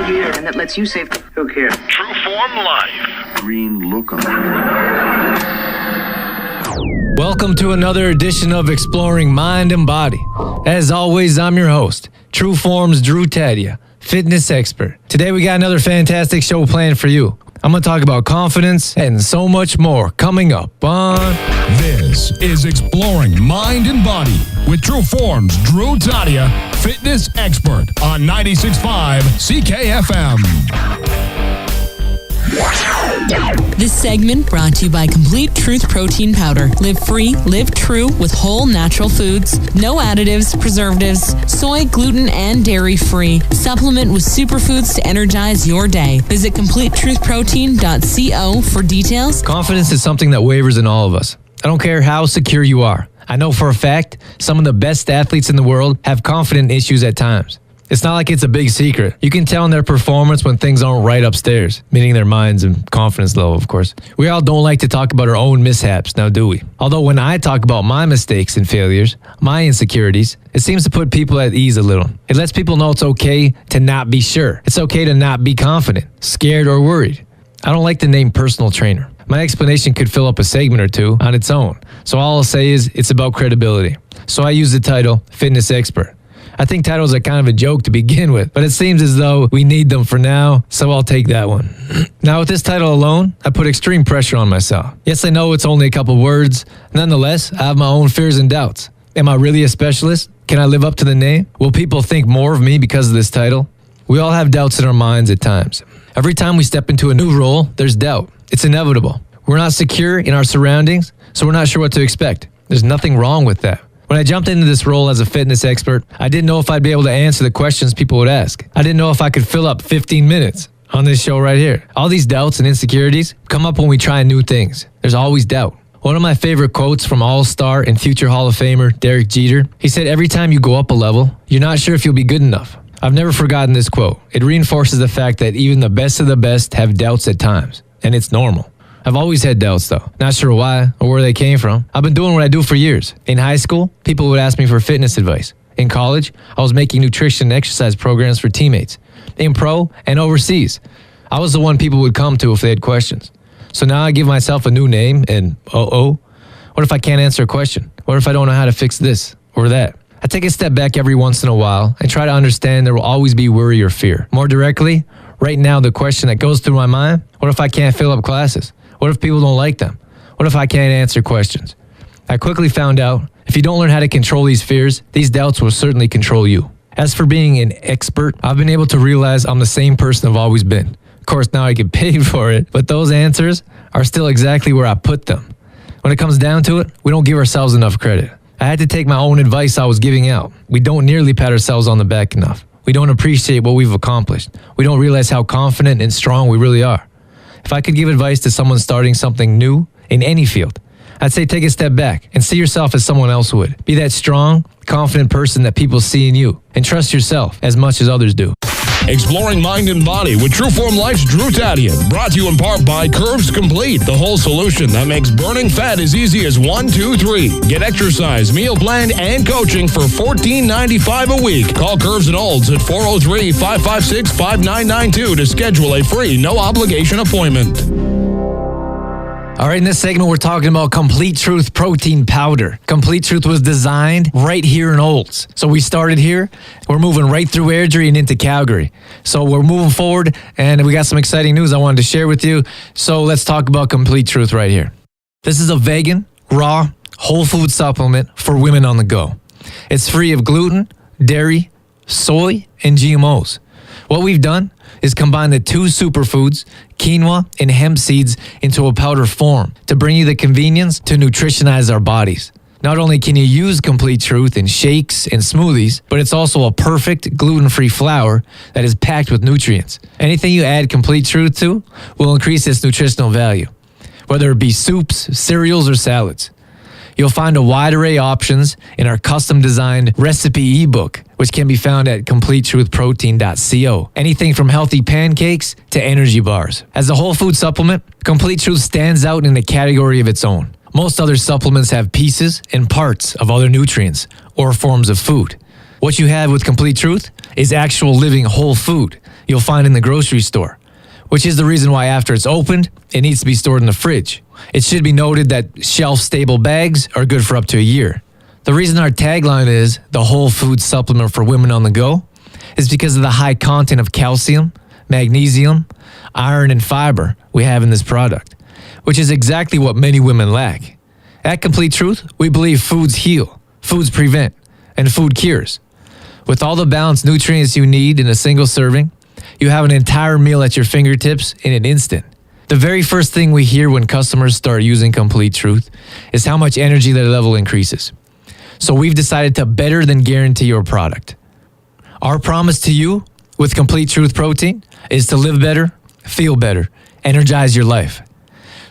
here. And that lets you save. Who cares? True Form Life. Green look on. Welcome to another edition of Exploring Mind and Body. As always, I'm your host, True Form's Taddia, fitness expert. Today we got another fantastic show planned for you. I'm going to talk about confidence and so much more coming up on... This is Exploring Mind and Body with True Form's Taddia, fitness expert on 96.5 CKFM. This segment brought to you by Complete Truth Protein Powder. Live free, live true with whole natural foods. No additives, preservatives, soy, gluten, and dairy free. Supplement with superfoods to energize your day. Visit CompleteTruthProtein.co for details. Confidence is something that wavers in all of us. I don't care how secure you are. I know for a fact some of the best athletes in the world have confidence issues at times. It's not like it's a big secret. You can tell in their performance when things aren't right upstairs, meaning their minds and confidence level, of course. We all don't like to talk about our own mishaps, now do we? Although when I talk about my mistakes and failures, my insecurities, it seems to put people at ease a little. It lets people know it's okay to not be sure. It's okay to not be confident, scared, or worried. I don't like the name personal trainer. My explanation could fill up a segment or two on its own. So all I'll say is it's about credibility. So I use the title fitness expert. I think titles are kind of a joke to begin with, but it seems as though we need them for now, so I'll take that one. Now, with this title alone, I put extreme pressure on myself. Yes, I know it's only a couple words. Nonetheless, I have my own fears and doubts. Am I really a specialist? Can I live up to the name? Will people think more of me because of this title? We all have doubts in our minds at times. Every time we step into a new role, there's doubt. It's inevitable. We're not secure in our surroundings, so we're not sure what to expect. There's nothing wrong with that. When I jumped into this role as a fitness expert, I didn't know if I'd be able to answer the questions people would ask. I didn't know if I could fill up 15 minutes on this show right here. All these doubts and insecurities come up when we try new things. There's always doubt. One of my favorite quotes from All-Star and future Hall of Famer Derek Jeter, he said, every time you go up a level, you're not sure if you'll be good enough. I've never forgotten this quote. It reinforces the fact that even the best of the best have doubts at times, and it's normal. I've always had doubts though. Not sure why or where they came from. I've been doing what I do for years. In high school, people would ask me for fitness advice. In college, I was making nutrition and exercise programs for teammates. In pro and overseas, I was the one people would come to if they had questions. So now I give myself a new name and what if I can't answer a question? What if I don't know how to fix this or that? I take a step back every once in a while and try to understand there will always be worry or fear. More directly, right now the question that goes through my mind, what if I can't fill up classes? What if people don't like them? What if I can't answer questions? I quickly found out if you don't learn how to control these fears, these doubts will certainly control you. As for being an expert, I've been able to realize I'm the same person I've always been. Of course, now I get paid for it, but those answers are still exactly where I put them. When it comes down to it, we don't give ourselves enough credit. I had to take my own advice I was giving out. We don't nearly pat ourselves on the back enough. We don't appreciate what we've accomplished. We don't realize how confident and strong we really are. If I could give advice to someone starting something new in any field, I'd say take a step back and see yourself as someone else would. Be that strong, confident person that people see in you, and trust yourself as much as others do. Exploring Mind and Body with True Form Life's Taddia, brought to you in part by Curves Complete, the whole solution that makes burning fat as easy as 1, 2, 3. Get exercise, meal plan, and coaching for $14.95 a week. Call Curves and Olds at 403-556-5992 to schedule a free, no-obligation appointment. All right, in this segment, we're talking about Complete Truth Protein Powder. Complete Truth was designed right here in Olds. So we started here. We're moving right through Airdrie and into Calgary. So we're moving forward, and we got some exciting news I wanted to share with you. So let's talk about Complete Truth right here. This is a vegan, raw, whole food supplement for women on the go. It's free of gluten, dairy, soy, and GMOs. What we've done is combine the two superfoods, quinoa and hemp seeds, into a powder form to bring you the convenience to nutritionize our bodies. Not only can you use Complete Truth in shakes and smoothies, but it's also a perfect gluten-free flour that is packed with nutrients. Anything you add Complete Truth to will increase its nutritional value, whether it be soups, cereals, or salads. You'll find a wide array of options in our custom-designed recipe ebook, which can be found at CompleteTruthProtein.co. Anything from healthy pancakes to energy bars. As a whole food supplement, Complete Truth stands out in a category of its own. Most other supplements have pieces and parts of other nutrients or forms of food. What you have with Complete Truth is actual living whole food. you'll find in the grocery store, which is the reason why after it's opened, it needs to be stored in the fridge. It should be noted that shelf-stable bags are good for up to a year. The reason our tagline is the whole food supplement for women on the go is because of the high content of calcium, magnesium, iron, and fiber we have in this product, which is exactly what many women lack. At Complete Truth, we believe foods heal, foods prevent, and food cures. With all the balanced nutrients you need in a single serving, you have an entire meal at your fingertips in an instant. The very first thing we hear when customers start using Complete Truth is how much energy their level increases. So we've decided to better than guarantee your product. Our promise to you with Complete Truth Protein is to live better, feel better, energize your life.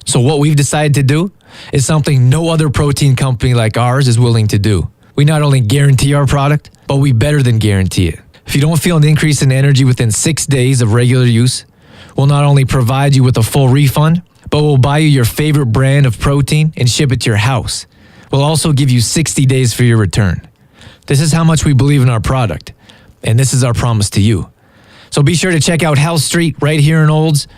So what we've decided to do is something no other protein company like ours is willing to do. We not only guarantee our product, but we better than guarantee it. If you don't feel an increase in energy within 6 days of regular use, we'll not only provide you with a full refund, but we'll buy you your favorite brand of protein and ship it to your house. We'll also give you 60 days for your return. This is how much we believe in our product, and this is our promise to you. So be sure to check out House Street right here in Olds.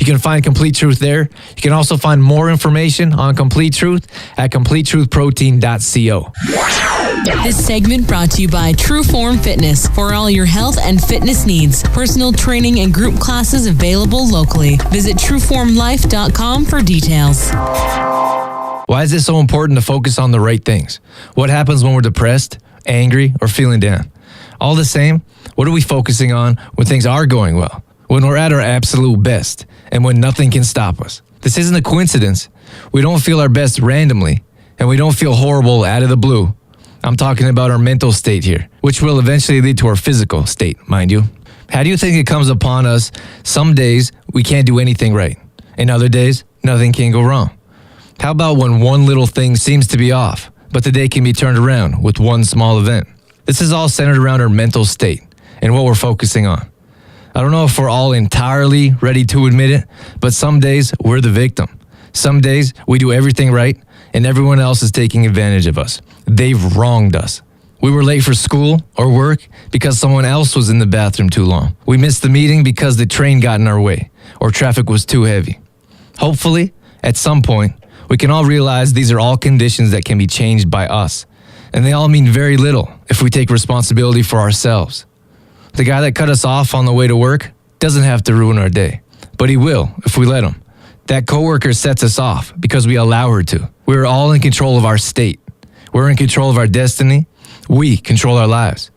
You can find Complete Truth there. You can also find more information on Complete Truth at CompleteTruthProtein.co. This segment brought to you by True Form Fitness for all your health and fitness needs. Personal training and group classes available locally. Visit TrueFormLife.com for details. Why is it so important to focus on the right things? What happens when we're depressed, angry, or feeling down? All the same, what are we focusing on when things are going well? When we're at our absolute best, and when nothing can stop us? This isn't a coincidence. We don't feel our best randomly, and we don't feel horrible out of the blue. I'm talking about our mental state here, which will eventually lead to our physical state, mind you. How do you think it comes upon us? Some days we can't do anything right, and other days nothing can go wrong. How about when one little thing seems to be off, but the day can be turned around with one small event? This is all centered around our mental state and what we're focusing on. I don't know if we're all entirely ready to admit it, but some days we're the victim. Some days we do everything right and everyone else is taking advantage of us. They've wronged us. We were late for school or work because someone else was in the bathroom too long. We missed the meeting because the train got in our way or traffic was too heavy. Hopefully, at some point, we can all realize these are all conditions that can be changed by us. And they all mean very little if we take responsibility for ourselves. The guy that cut us off on the way to work doesn't have to ruin our day, but he will if we let him. That coworker sets us off because we allow her to. We're all in control of our state. We're in control of our destiny. We control our lives.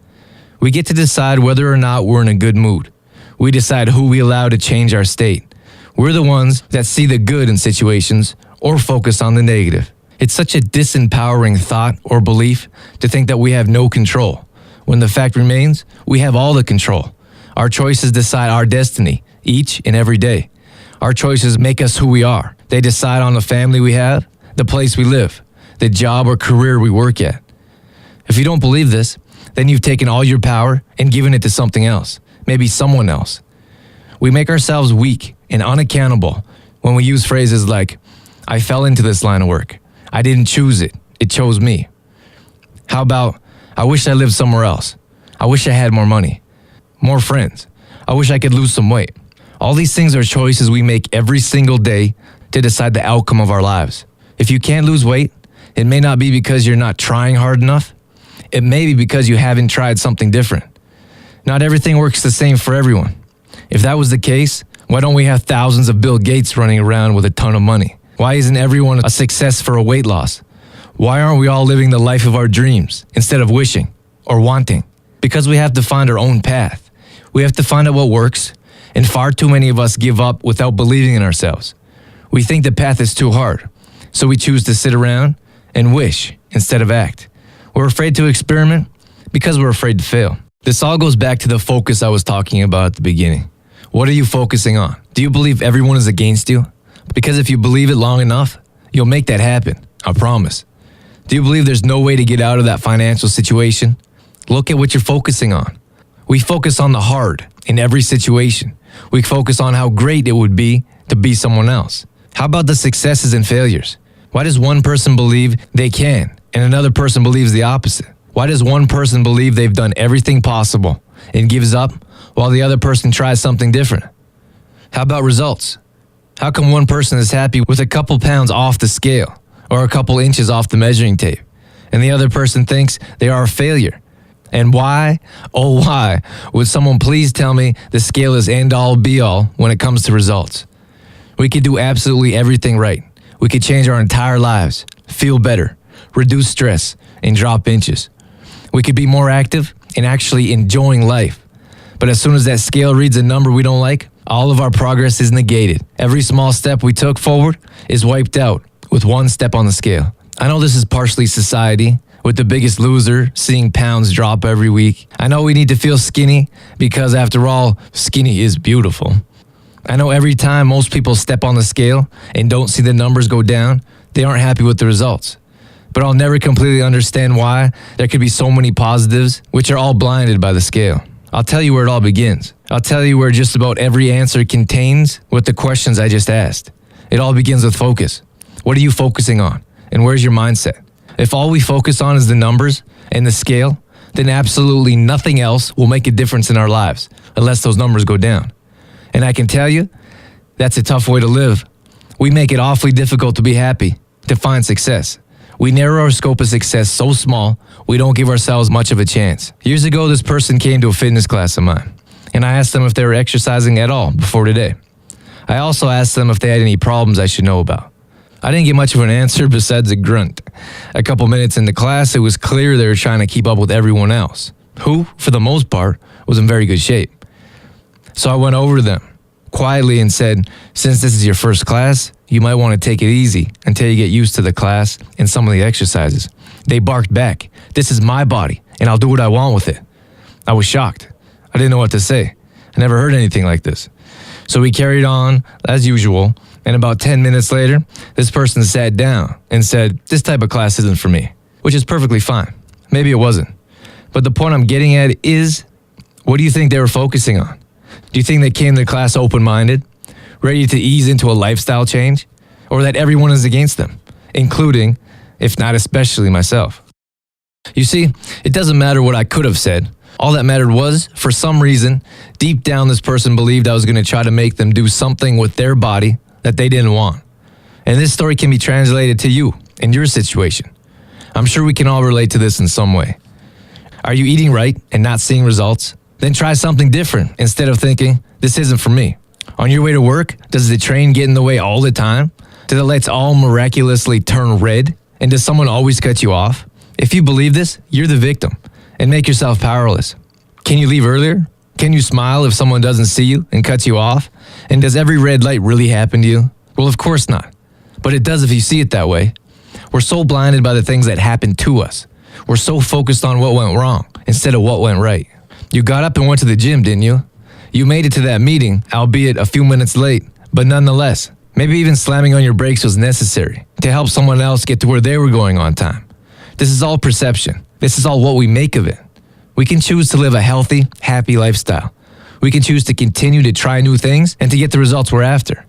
We get to decide whether or not we're in a good mood. We decide who we allow to change our state. We're the ones that see the good in situations or focus on the negative. It's such a disempowering thought or belief to think that we have no control, when the fact remains, we have all the control. Our choices decide our destiny each and every day. Our choices make us who we are. They decide on the family we have, the place we live, the job or career we work at. If you don't believe this, then you've taken all your power and given it to something else, maybe someone else. We make ourselves weak and unaccountable when we use phrases like, I fell into this line of work. I didn't choose it. It chose me. How about, I wish I lived somewhere else. I wish I had more money, more friends. I wish I could lose some weight. All these things are choices we make every single day to decide the outcome of our lives. If you can't lose weight, it may not be because you're not trying hard enough. It may be because you haven't tried something different. Not everything works the same for everyone. If that was the case, why don't we have thousands of Bill Gates running around with a ton of money? Why isn't everyone a success for a weight loss? Why aren't we all living the life of our dreams instead of wishing or wanting? Because we have to find our own path. We have to find out what works, and far too many of us give up without believing in ourselves. We think the path is too hard, so we choose to sit around and wish instead of act. We're afraid to experiment because we're afraid to fail. This all goes back to the focus I was talking about at the beginning. What are you focusing on? Do you believe everyone is against you? Because if you believe it long enough, you'll make that happen. I promise. Do you believe there's no way to get out of that financial situation? Look at what you're focusing on. We focus on the hard in every situation. We focus on how great it would be to be someone else. How about the successes and failures? Why does one person believe they can and another person believes the opposite? Why does one person believe they've done everything possible and gives up while the other person tries something different? How about results? How come one person is happy with a couple pounds off the scale or a couple inches off the measuring tape, and the other person thinks they are a failure? And why, oh why, would someone please tell me the scale is end-all be-all when it comes to results? We could do absolutely everything right. We could change our entire lives, feel better, reduce stress, and drop inches. We could be more active and actually enjoying life. But as soon as that scale reads a number we don't like, all of our progress is negated. Every small step we took forward is wiped out with one step on the scale. I know this is partially society, with The Biggest Loser seeing pounds drop every week. I know we need to feel skinny because, after all, skinny is beautiful. I know every time most people step on the scale and don't see the numbers go down, they aren't happy with the results. But I'll never completely understand why there could be so many positives which are all blinded by the scale. I'll tell you where it all begins. I'll tell you where just about every answer contains with the questions I just asked. It all begins with focus. What are you focusing on? And where's your mindset? If all we focus on is the numbers and the scale, then absolutely nothing else will make a difference in our lives unless those numbers go down. And I can tell you, that's a tough way to live. We make it awfully difficult to be happy, to find success. We narrow our scope of success so small, we don't give ourselves much of a chance. Years ago, this person came to a fitness class of mine, and I asked them if they were exercising at all before today. I also asked them if they had any problems I should know about. I didn't get much of an answer besides a grunt. A couple minutes into class, it was clear they were trying to keep up with everyone else, who, for the most part, was in very good shape. So I went over to them quietly and said, since this is your first class, you might want to take it easy until you get used to the class and some of the exercises. They barked back, this is my body, and I'll do what I want with it. I was shocked. I didn't know what to say. I never heard anything like this. So we carried on, as usual, and about 10 minutes later, this person sat down and said, this type of class isn't for me, which is perfectly fine. Maybe it wasn't. But the point I'm getting at is, what do you think they were focusing on? Do you think they came to class open-minded, ready to ease into a lifestyle change, or that everyone is against them, including, if not especially, myself? You see, it doesn't matter what I could have said. All that mattered was, for some reason, deep down this person believed I was going to try to make them do something with their body that they didn't want. And this story can be translated to you in your situation. I'm sure we can all relate to this in some way. Are you eating right and not seeing results? Then try something different instead of thinking, this isn't for me. On your way to work, does the train get in the way all the time? Do the lights all miraculously turn red? And does someone always cut you off? If you believe this, you're the victim, and make yourself powerless. Can you leave earlier? Can you smile if someone doesn't see you and cuts you off? And does every red light really happen to you? Well, of course not. But it does if you see it that way. We're so blinded by the things that happen to us. We're so focused on what went wrong instead of what went right. You got up and went to the gym, didn't you? You made it to that meeting, albeit a few minutes late, but nonetheless, maybe even slamming on your brakes was necessary to help someone else get to where they were going on time. This is all perception. This is all what we make of it. We can choose to live a healthy, happy lifestyle. We can choose to continue to try new things and to get the results we're after.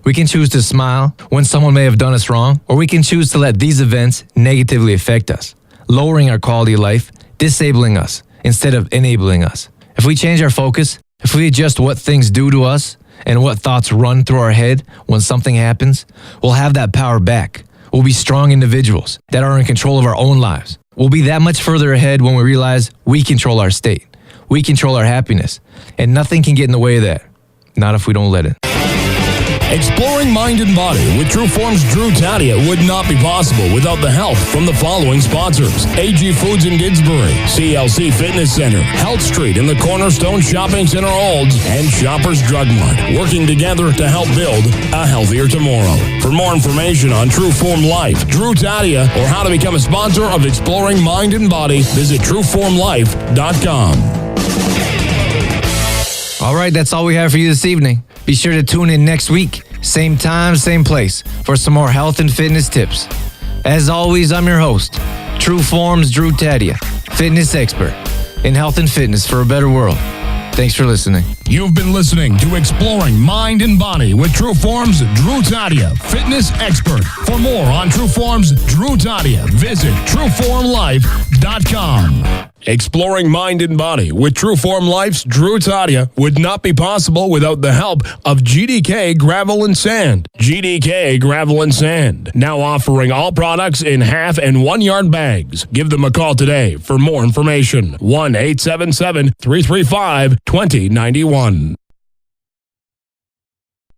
We can choose to smile when someone may have done us wrong, or we can choose to let these events negatively affect us, lowering our quality of life, disabling us, instead of enabling us. If we change our focus, if we adjust what things do to us and what thoughts run through our head when something happens, we'll have that power back. We'll be strong individuals that are in control of our own lives. We'll be that much further ahead when we realize we control our state. We control our happiness, and nothing can get in the way of that. Not if we don't let it. Exploring mind and body with Trueform's Drew Taddia would not be possible without the help from the following sponsors: AG Foods in Didsbury, CLC Fitness Center, Health Street in the Cornerstone Shopping Center Olds, and Shoppers Drug Mart, working together to help build a healthier tomorrow. For more information on Trueform Life, Drew Taddia, or how to become a sponsor of Exploring Mind and Body, visit TrueFormLife.com. All right, that's all we have for you this evening. Be sure to tune in next week, same time, same place, for some more health and fitness tips. As always, I'm your host, Trueform's Drew Taddia, fitness expert in health and fitness for a better world. Thanks for listening. You've been listening to Exploring Mind and Body with Trueform's Drew Taddia, fitness expert. For more on Trueform's Drew Taddia, visit TrueFormLife.com. Exploring Mind and Body with Trueform Life's Drew Taddia would not be possible without the help of GDK Gravel and Sand. GDK Gravel and Sand, now offering all products in half and 1 yard bags. Give them a call today for more information. 1-877-335-2091.